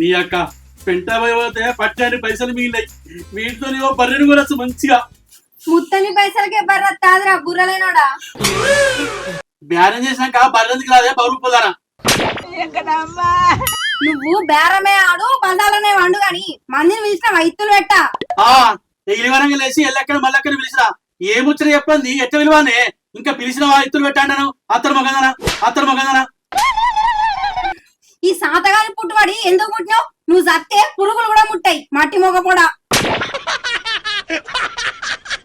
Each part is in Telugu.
నీ అక్క పెంట పోతే పట్టాని పైసలు మిగిలినాయి వీటితో బర్రెని కూడా మంచిగా ముత్తని పైసలకే బర్ర తాదరా బుర్రలేనోడా. బ్యారం చేసినాక బర్రెందుకు రాదే బరువు పోదానా నువ్వు బేరమే ఆడు బజార్లోనే వండు గాని మందిని పిలిచిన వైద్యులు పెట్ట. ఎగిలివరంగా లేచి ఎల్లెక్కడ మళ్ళెక్కడ పిలిచినా ఏముచ్చని చెప్పండి ఎట్ట విలువానే ఇంకా పిలిచిన వైద్యులు పెట్టాను అత్తరు మగదనా ఈ సాతగాని పుట్టుబడి ఎందుకు పుట్టినావు? నువ్వు చస్తే పురుగులు కూడా ముట్టాయి మట్టి మొగపోడా.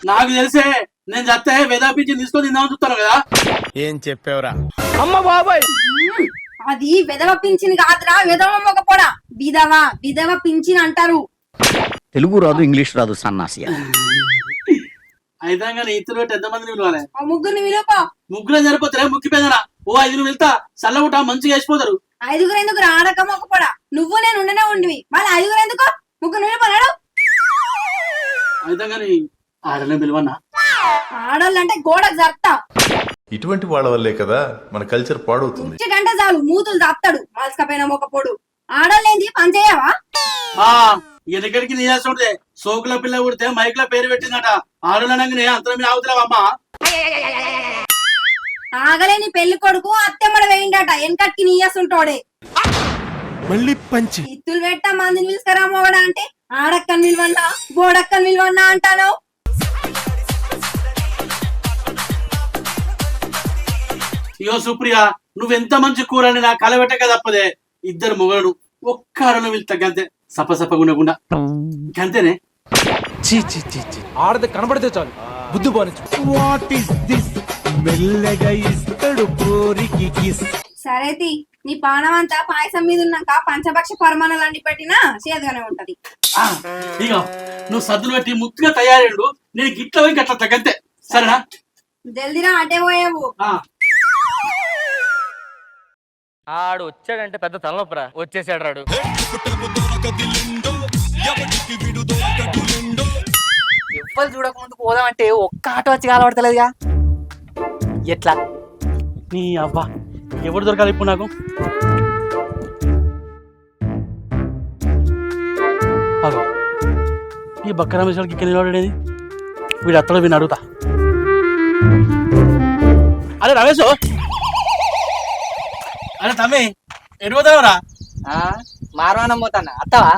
నాకు తెలిసే నేను చస్తే వేదాపించి తీసుకొని తిందామని చూస్తాను కదా. ఏం చెప్పావురా అమ్మ బాబాయ్? అది విధవ పింఛన్ కాదురా విధవ మొగపోడా. విధవ పింఛన్ అంటారు. తెలుగు రాదు ఇంగ్లీష్ రాదు సన్నాసి. అయితే కానీ ఇతరులు పెట్టి ఎంతమందిని పిలవాలి? ముగ్గురిని విలువ. ముగ్గురు సరిపోతారే ముక్కిపోయిందనా ఓ 5 వెళ్తా చల్లగుట మంచిగా వేసిపోతారు. 5 ఎందుకు ఆడక మొగపోడా? నువ్వు నేను ఉండనే ఉండివి మళ్ళీ 5 ఎందుకు? ముగ్గురు విలువనాడు. అయితే కానీ ఆడలే పిలువన్నా. ఆడాలంటే గోడకు జరుపుతా. ఇటువంటి వాళ్ళ వల్లే కదా మన కల్చర్ పాడవుతుంది. గంట చాలు మూతులు దాపుతాడు మలసకపోయిన మొక్కపోడు. ఆడలేంది పని చేయవా? ఎనకడికి నీ చేస్తుంటే సోకుల పిల్ల కుడితే మైక్ లో పేరు పెట్టిందట. ఆడలనంగానే అంతరం మీద ఆగుతున్నావమ్మా. ఆగలేని పెళ్లి కొడుకు అత్తెమ్మడ వేయిండట వెనకటికి నీయస్తుంటోడే. మళ్ళీ పంచి ఇత్తులు పెట్ట మందిని పిలుస్తారా మొగడా అంటే ఆడక్కని నిల్వన్నా గోడక్కని నిల్వన్నా అంటాను. అయ్యో సుప్రియ నువ్వెంత మంచి కూరని నా కలబెట్టక తప్పదే. 2 మొగలు ఒక్క ఆడలో వెళ్తా గంతే సపసపగుండకుండా గంతేనే. ఆడది కనబడితే చాలు బుద్ధి పోనిచ్చు. వాట్ ఇస్ దిస్ మెల్లగా ఇస్తాడు కోరికి కిస్. సరేతి నీ పానం అంతా పాయసం మీద ఉన్నాక పంచభక్ష పరమాణాలు అండి పెట్టినా చేదుగానే ఉంటది. ఇక నువ్వు సద్దులు పెట్టి ముత్తుగా తయారేడు నేను గిట్ల పోయి గట్ల గంతే సరేనా? జల్దిరా అటే పోయావు. ఆడు వచ్చాడంటే పెద్ద తలనొప్పరా. వచ్చేసాడు రాడు. ఎవ్వరు చూడకముందు పోదామంటే ఒక్క ఆటో వచ్చి కాలబడతలేదుగా. ఎట్లా నీ అవ్వ ఎవరు దొరకాలి ఇప్పుడు నాకు? అగో ఈ బక్క రమేశ్వరికి ఇక్కడ నిలబడేది వీడు అత్తలో వీడిని అడుగుతా. అరే రమేశ్, అరే తమ్మి ఎడిపోతావరా? మారవానం పోతానా అత్తవా?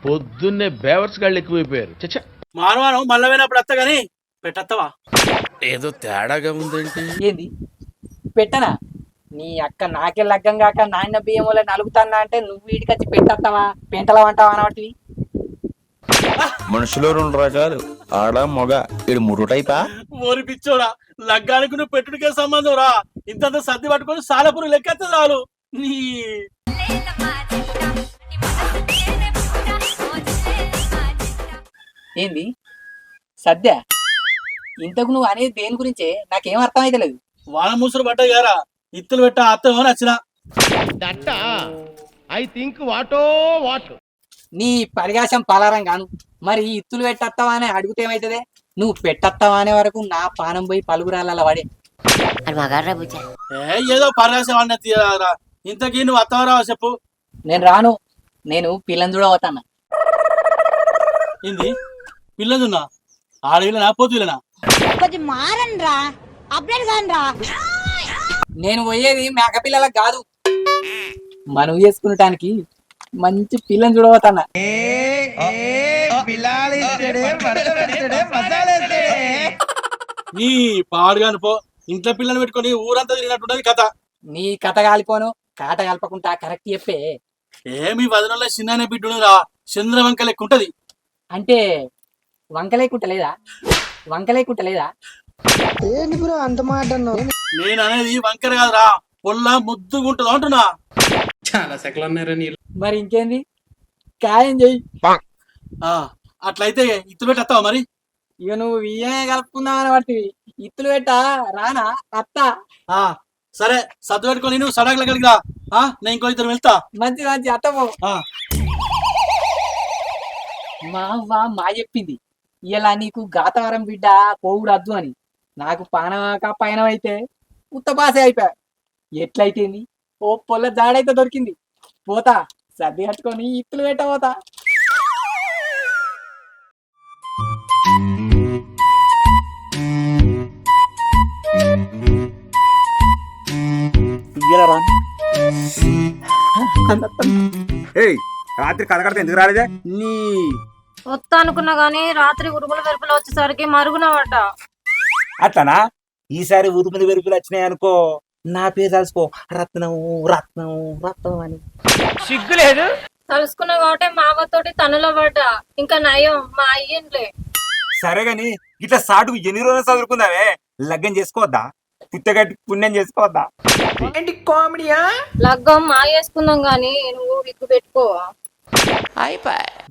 పొద్దున్నే బేవర్స్ గాళ్ళు ఎక్కువైపోయారు. చచ్చా మానవాను మళ్ళీ పోయినప్పుడు అత్త గాని పెట్టత్తవా? ఏదో తేడాగా ఉందేంటి? ఏంది పెట్టనా? నీ అక్క నాకే లగ్గం కాక నాయన బియ్యం వల్ల నలుగుతానా అంటే నువ్వు వీడికి వచ్చి పెట్టేస్తావా పెంటలా అంటావా అనవాటివి? మనుషులు 2 రకాలు ఆడ మొగ. ఇది 3 టైపా? ఓరి పిచ్చోడా లగ్గానికి నువ్వు పెట్టుడికే సంబంధం రా. ఇంతంత సర్ది పట్టుకొని సాలపురు లెక్కెత్త చాలు. నీ ఏంది సద్య ఇంతకు నువ్వు అనేది దేని గురించే నాకేం అర్థం అయితే లేదు. వాన మూసులు పడ్డాయి గారా ఇత్తులు పెట్ట అత్తమో నచ్చిన ఐ థింక్ వాటో వాట్. నీ పరిగాశం పలారం గాను. మరి ఇత్తులు పెట్టేస్తావా అని అడిగితే ఏమైతుంది? నువ్వు పెట్టేస్తావా అనే వరకు నా పానం పోయి పలుగురాల పడే. ఏదో పరగాసం అన్న తీయరా. ఇంతకీ నువ్వు అత్తవరావా చెప్పు. నేను రాను. నేను పిల్లని చూడబోతాను. ఏంది పిల్లదున్నా? ఆడవిల్లనా పోతువిల్లనా? నేను పోయేది మేక పిల్లలకు కాదు, మనం చేసుకునటానికి మంచి పిల్లని చూడబోతానా. నీ పాడుగాను పో. ఇంట్లో పిల్లని పెట్టుకొని ఊరంతా తిరిగినట్టుంటది కథ. నీ కథ కాలిపోను కాట కలపకుండా కరెక్ట్ చెప్పే. ఏమి వదనలో చిన్న బిడ్డును రా చంద్రవంక లెక్క ఉంటది. అంటే వంకలేకుంటలేదా? వంకలేకుంటలేదా? అంత మాట నేను అనేది వంకర కాదురా పొల్ల ముద్దుగుంటది అంటున్నా. చాలా సెకలు అన్నారా నీళ్ళు. మరి ఇంకేంది ఖాయం చెయ్యి. అట్లయితే ఇత్తులు పెట్టి వస్తావా మరి? ఇక నువ్వు బియ్యమే కలుపుకుందామని పట్టి ఇత్తులు పెట్ట రానా అత్త? సరే సర్దు పెట్టుకొని నువ్వు సడగల కలిగిరా. నేను ఇంకో 2 వెళ్తా. మంచి మంచి అత్తపో. మా అవ్వ మా చెప్పింది ఇలా నీకు గాతవరం బిడ్డ పోవుడు అద్దు అని. నాకు పానమాక పయనం అయితే ఉత్తపాసే అయిపోయా. ఎట్లయితేంది ఓ పొల్ల జాడైతే దొరికింది. పోతా సర్ది కట్టుకొని ఇత్తులు పెట్టబోతా. ఏయ్ రాత్రి కథకడితే ఎందుకు రాలేదే? నీ వస్తా అనుకున్నా గానీ రాత్రి ఉరుగుల వెరుపులు వచ్చేసరికి మరుగునవట. అట్లనా? ఈసారి ఉరుములు వెరుపులు వచ్చినాయి అనుకో, నా పేరు తలుసుకో, రత్నం రత్నం రత్నం అని. సిగ్గు లేదు. కలుసుకున్నా కాబట్టి మా అవ్వతోటి తనులో పడ్డా. ఇంకా నయం మా అయ్యిండ్లే. సరే గాని ఇట్లా సాటుకు ఎన్ని రోజులు చదువుకుందావే? లగ్గం చేసుకోవద్దా? పుట్టగట్టి పుణ్యం చేసుకోవద్దా? ఏంటి కామెడీయా? లగ్గం మా వేసుకుందాం గానీ నువ్వు విగ్గు పెట్టుకోవా?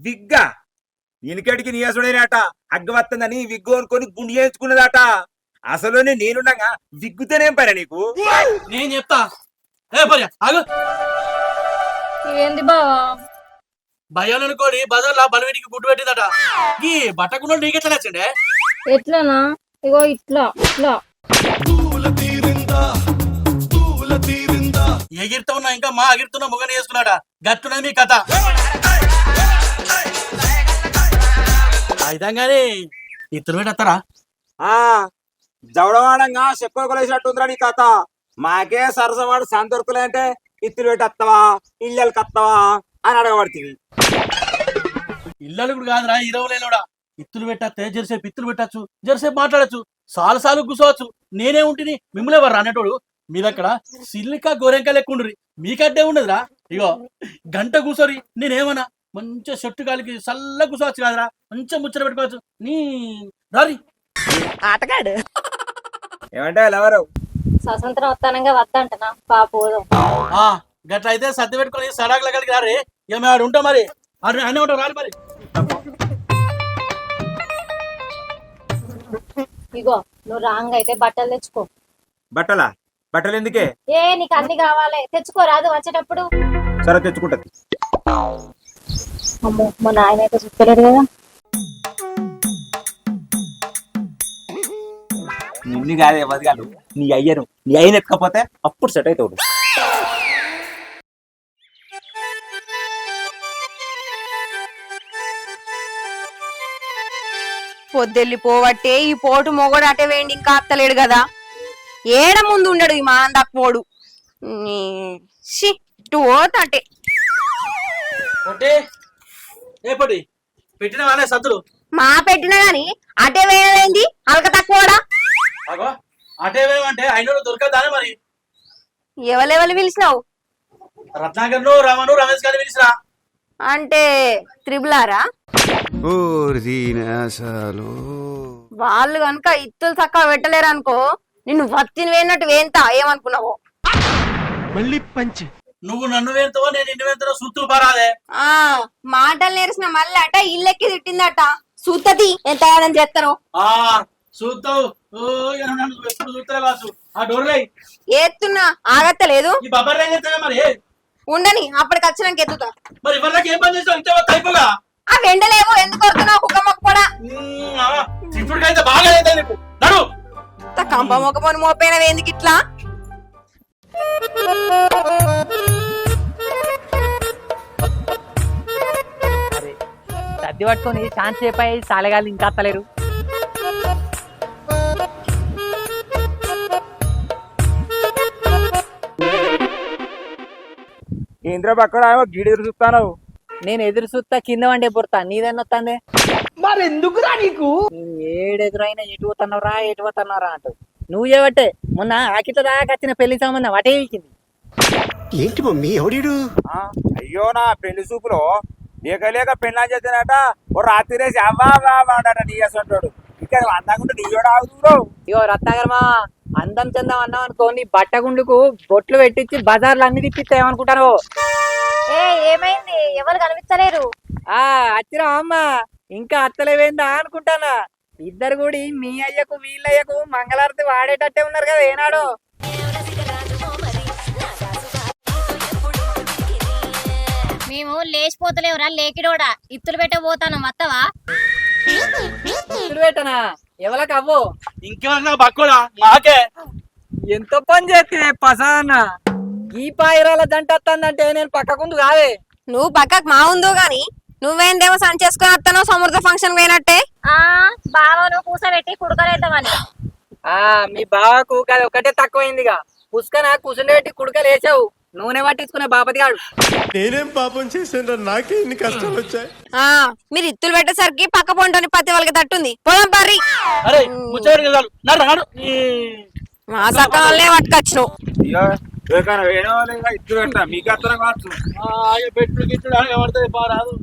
విగ్గా ఇనికడికి నీయసుడేనట అగ్గవత్తందని విగ్గు అనుకొని గుండు చేయించుకున్నదట. అసలునే నేనుండగా విగ్గుతేనేం పని నీకు? నేను చెప్తా. ఏ పర్యా ఆగు. ఏంది బావా? భయాలు అనుకోని బజార్లో బలవీటికి గుడ్డు పెట్టిందట. ఈ బట్టకుండా నీకెట్లా నచ్చండే? ఎట్లనా? ఇగో ఇట్లా ఇట్లా ఎగిరితో ఉన్నా ఇంకా మా ఎగిరుతున్న ముగని వేసుకున్నాడ. గట్టున్నది మీ కథ. ఆ విధంగానే ఇద్దరు పెట్టేస్తారా? జవడవాడంగా చెప్పులు కొలేసినట్టుందిరా నీ కథ. మాకే సరసవాడు సంతొరుకులే అంటే ఇత్తులు పెట్టేస్తావా, ఇళ్ళకి వస్తావా అని అడగబడుతుంది. ఇళ్ళలు కూడా కాదురా, ఇరవలేనుడా. ఇత్తులు పెట్టేస్తే జరసేపు ఇత్తులు పెట్టచ్చు, జరసేపు మాట్లాడచ్చు, సాలు కూర్చోవచ్చు. నేనే ఉంటుంది మిమ్మల్ని ఎవరు అన్నటోడు. మీరక్కడ సిల్లిక గోరెంక లెక్క ఉండ్రి, మీకడ్డే ఉండదురా. ఇగో గంట కూర్చోరి, నేనేమన్నా మంచిగా చెట్టు కాలికి చల్ల కూర్చోవచ్చు కాదురా, మంచిగా ముచ్చట పెట్టుకోవచ్చు. నీ రారి ఆటగాడు ఏమంటే ఎవరు స్వతంత్రం వస్తానంగా వద్దంటనా పాపోదాం. గట్ల అయితే సర్ది పెట్టుకొని సడాకుల కలిగి రారే. ఇక మేము ఆడు ఉంటాం మరి. అన్నీ ఉంటాం రాలి మరి. ఇగో నువ్వు రాంగ్ అయితే బట్టలు తెచ్చుకో. బట్టలా? బట్టలు ఎందుకే? ఏ నీకు అన్ని కావాలి, తెచ్చుకోరాదు వచ్చేటప్పుడు. సరే తెచ్చుకుంటది. అమ్మో మా నాయన అయితే చూస్తలేడు కదా. నిన్ను కాదే వదిగాడు, నీ అయ్యను. నీ అయ్యను ఎక్కకపోతే అప్పుడు సెట్ అవుతాడు. పొద్దెళ్ళిపోవట్టే ఈ పోటు మొగడు అటే వేయండి, ఇంకా అత్తలేడు కదా. ఏడ ముందు ఉండడు ఈ మాందపోడు. పోతంటే ఏపటి పెట్టిన వాళ్ళే సద్దులు మా పెట్టినా గాని అటే వేయవేంది అలక తక్కువడా. అగో అటే వేయమంటే అయినోడు దొరకదానే మరి. ఎవరెవరు పిలిచినావు? రత్నాకర్ ను రమను రమేష్ గారిని పిలిచినా. అంటే త్రిబులారా? వాళ్ళు కనుక ఇత్తులు చక్కగా పెట్టలేరు అనుకో, నిన్ను వత్తిని వేయనట్టు వేంతా ఏమనుకున్నావో. మళ్ళీ పంచి నువ్వు నన్ను వేస్తావో నేను నిన్ను వేస్తానో సూత్తులు పారాదే. మాటలు నేర్చిన మళ్ళీ అట ఇల్లెక్కి తిట్టిందట. సూతతి ఎంత చేస్తారో చూస్తావు. ఎప్పుడు చూస్తా కాసు ఆ డోర్లై ఏతున్నా ఆగత్తలేదు. ఈ బబ్బర్ ఏం చేస్తా మరి. ఉండని అప్పటికి వచ్చినాక ఎత్తుతా. మరి ఇవరికి ఏం పని చేస్తావు? ఇంతే అయిపోగా ఆ వెండలేమో ఎందుకు కొడుతున్నావు కుక్కమ్మకు కూడా. ఇప్పటికైతే బాగా అయితే నీకు నడు కంప మొక్కమని మోపైన ఎందుకు ఇట్లా. సర్ది పట్టుకొని ఛాన్స్ అయిపోయి సాలగాళ్ళు ఇంకా అత్తలేరు. ఇంద్ర పక్కడ గిడి ఎదురు చూస్తాను. నేను ఎదురు చూస్తా కింద వండే పుడతా, నీదన్న వస్తాందే. మరి ఎందుకురా నీకు? ఏడెదురైనా ఎటు పోతున్నారా అంటూ నువ్వు చేయబట్టే మొన్న ఆకిట్ల దాకా వచ్చిన పెళ్లి సంబంధం అటే వీకింది. ఏంటి మమ్మీ ఎవడీడు? అయ్యో నా పెళ్లి చూపులో లేక పెళ్ళా చేస్తానట. ఓ రాత్రి రేసి అవ్వాడాట నీయసంటాడు. ఇక్కడ అందాకుంటే నీయోడు ఆగుతున్నావు. ఇగో రత్నాకర్మా, అందం చందం అన్నాం అనుకో, నీ బట్టగుండుకు బొట్లు పెట్టించి బజార్లు అన్ని తిప్పిస్తా ఏమనుకుంటాను. ఏమైంది? ఎవరు కనిపించలేరు. అచ్చిరా అమ్మ, ఇంకా అత్తలేవేందా అనుకుంటానా. ఇద్దరు కూడా మీ అయ్యకు వీళ్ళయ్యకు మంగళారతి వాడేటట్టే ఉన్నారు కదా ఏనాడు. మేము లేచిపోతలేవురా లేకిడోడా. ఇత్తులు పెట్టే పోతాను వత్తవా? ఇత్తులు పెట్టనా? ఎవరికి అవ్వు ఇంకేమన్నా బక్కోడా మాకే. ఎంత పని చేస్తే పసాన ఈ పాయిరాల జంట వస్తుందంటే నేను పక్కకుందు కాదే. నువ్వు పక్కకు మా ఉందో గాని నువ్వేందేమో సంచేసుకొని వస్తానో సముద్ర ఫంక్షన్ పోయినట్టే. బావను కూసబెట్టి కుడుకలేద్దామని. మీ బావకు అది ఒకటే తక్కువైందిగా. పుష్కన కుసుండబెట్టి కుడుకలు వేసావు, నూనె పట్టించుకునే బాపతి గాడు. నేనేం పాపం చేశాను, నాకే ఇన్ని కష్టాలు వచ్చాయి. మీరు ఇత్తులు పెట్టేసరికి పక్క పొంటని పత్తి వాళ్ళకి తట్టుంది. పోదాం పర్రి. అరే ముచ్చట చాలు నడు నడు. మా సక్క వాళ్ళే పట్టుకొచ్చినావు. ఇద్దరు పెట్టా మీకు అర్థం కావచ్చు. పెట్టుడు గిట్టుడు అని పడుతుంది బారాదు.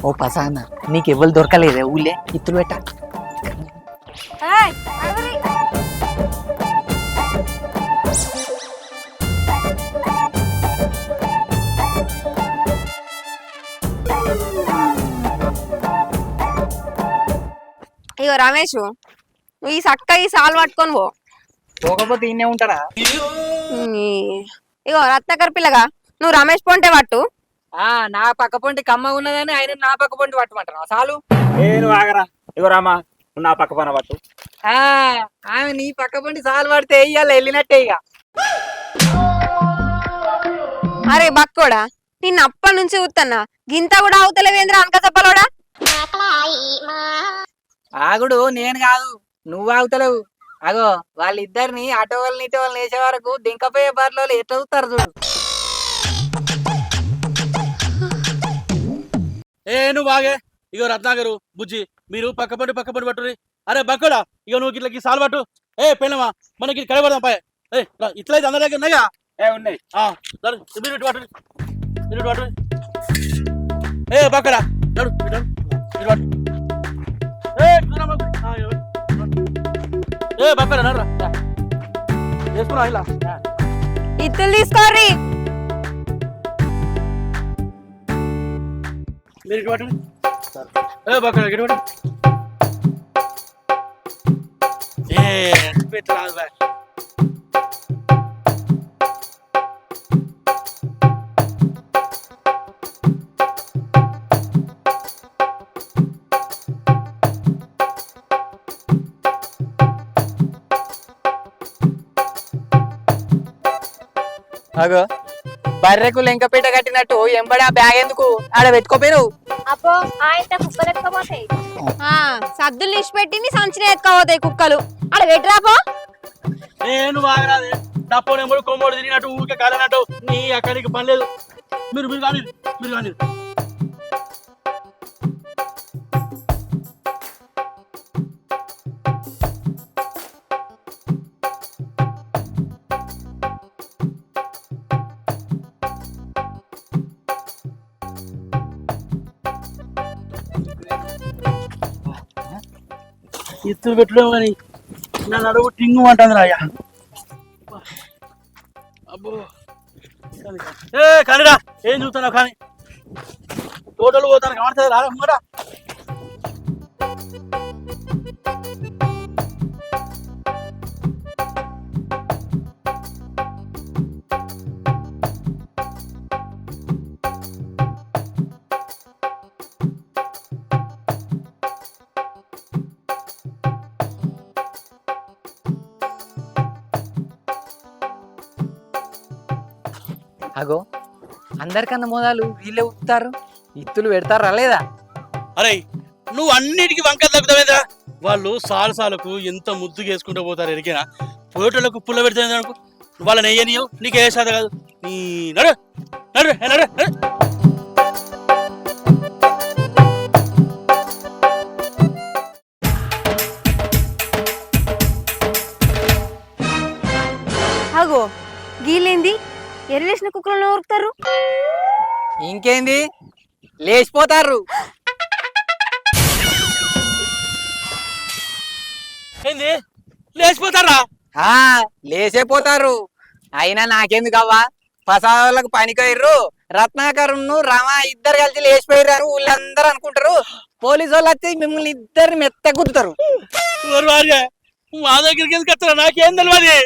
ఓ పసాన నీకు ఎవరు దొరకలేదే ఊళ్ళే ఇత్తులు పెట్ట. అయ్యో రమేష్, నువ్వు ఈ సక్క ఈ సాల్ పట్టుకొని పో. పోకపోతే ఇన్నే ఉంటారా? ఇగో రత్నకర్ పిల్లగా నువ్వు రమేష్ పొంటే పట్టు. నా పక్క పొంటి కమ్మ ఉన్నదని ఆయన నా పక్క పొంటి పట్టమంటారా? చాలు నేను ఆగరా. ఇగో రామా, నువ్వు నా పక్క పన పట్టు. ఆమె నీ పక్క పొంటి చాలు పడితే ఇవాళ వెళ్ళినట్టే. ఇక అరే బక్కోడా, నిన్న అప్పటి నుంచి చూస్తున్నా, గింత కూడా అవుతలేవేంద్ర అనక చెప్పలోడా. ఆగుడు నేను కాదు, నువ్వు ఆగుతలేవు. అగో వాళ్ళిద్దరిని అటో వాళ్ళని ఇటో వాళ్ళని వేసే వరకు దింకపోయే బర్లో ఎట్లా చూస్తారు చూడు. నువ్వు బాగే. ఇగో రత్నాగరు బుజ్జి మీరు పక్క పండి పట్టుర్రి. అరే బక్కడా, ఇగో నువ్వు ఇట్లకి సాల్ పట్టు. పెళ్ళమా మనకి కడబడదాం పాయ. ఇట్లయితే అందరి దగ్గర ఉన్నాయా? ఉన్నాయి. మీరు ఇటు పట్టుర్రి, మీరు ఇటు పట్టుర్రి. బక్కడా నడు ఇటు పట్టు. బక్కడా నడురా వేసుకున్నా ఇలా ఇత్తులు తీసుకోర్రి. మీరు ఇటు పట్టండి. బక్కడా ఇటు పట్టండి. రాదు బాయ్. అగో బర్రెకు లెంకపీట కట్టినట్టు ఎంబడి ఆ బ్యాగ్ ఎందుకు ఆడ పెట్టుకోపోయావు? అబ్బో ఆయన కుక్కలు ఎత్తుకోపోతాయి. సద్దులు తీసి పెట్టి సంచిన ఎత్తుకోపోతాయి కుక్కలు. ఆడ పెట్టరాపో. నేను బాగరాదే డప్పో నెంబడు కొమ్మడు తిరిగినట్టు ఊరికే కాలనట్టు నీ అక్కడికి పని లేదు. మీరు కానీ మీరు కానీ ఇత్తులు పెట్టలేము కానీ నన్ను అడుగు టింగు అంటుంది రాయ్యా. అబ్బో కానీరా, ఏం చూస్తున్నావు కానీ తోటలు పోతాను కాడుతుంది రారా ముంగట. అగో అందరికన్నా మోదాలు వీళ్ళే ఉప్పుతారు, ఇత్తులు పెడతారా లేదా? అరే నువ్వు అన్నిటికీ వంక తగ్గుతావేంద్రా. వాళ్ళు సాలకు ఎంత ముద్దుగా వేసుకుంటూ పోతారు ఎరికినా పోటోలకు పుల్ల పెడతాయి అనుకో. వాళ్ళని వేయనియవు, నీకు ఏ సాధ కాదు. నీ నడు నడు నడు. అగో గీలేంది ఎర్రలేసిన కుక్కలను ఊరుకుతారు. ఇంకేంది లేచిపోతారు. ఏంది లేచిపోతారా? లేచిపోతారు. అయినా నాకెందుకు అవ్వా, పసాలకు పనికొయ్యరు. రత్నాకరును రమ ఇద్దరు కలిసి లేచిపోయారు ఊళ్ళందరూ అనుకుంటారు. పోలీసు వాళ్ళు వచ్చి మిమ్మల్ని ఇద్దరిని మెత్త గుద్దుతారు. మా దగ్గరికి ఎందుకు వస్తారా? నాకేం తెలియదు.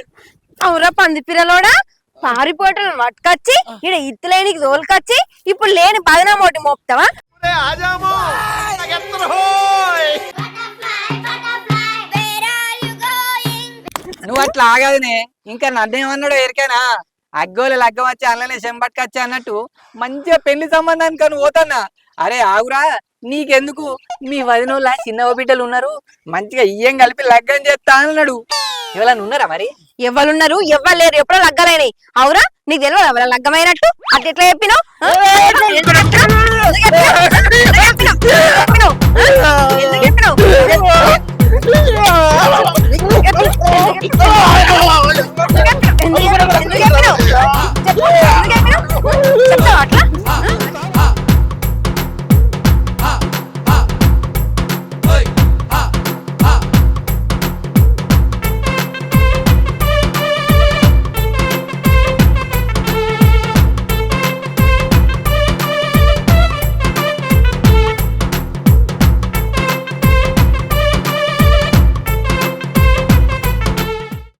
అవురా పంది పిల్లలోడా, పారిపోటను పట్టుకొచ్చి ఇక్కడ ఇత్తులేనికి తోలుకొచ్చి ఇప్పుడు లేని బదనామోటి మోపుతావా? నువ్వు అట్లా ఆగదునే, ఇంకా నన్నేమన్నాడో ఎరికేనా అగ్గోలు లగ్గం వచ్చి అన్ననే చెంబట్టుకొచ్చి అన్నట్టు మంచిగా పెళ్లి సంబంధానికి అని పోతాన్నా. అరే ఆగురా, నీకెందుకు మీ వదినోళ్ళ చిన్న బిడ్డలు ఉన్నారు, మంచిగా ఇయ్యం కలిపి లగ్గం చేస్తా అన్నాడు. ఎవరైనా ఉన్నారా మరి? ఎవ్వరున్నారు ఎవ్వరు లేరు, ఎప్పుడో లగ్గలైనాయి. అవురా నీకు తెలియదు ఎవరు లగ్గమైనట్టు? అది ఎట్లా చెప్పినావు?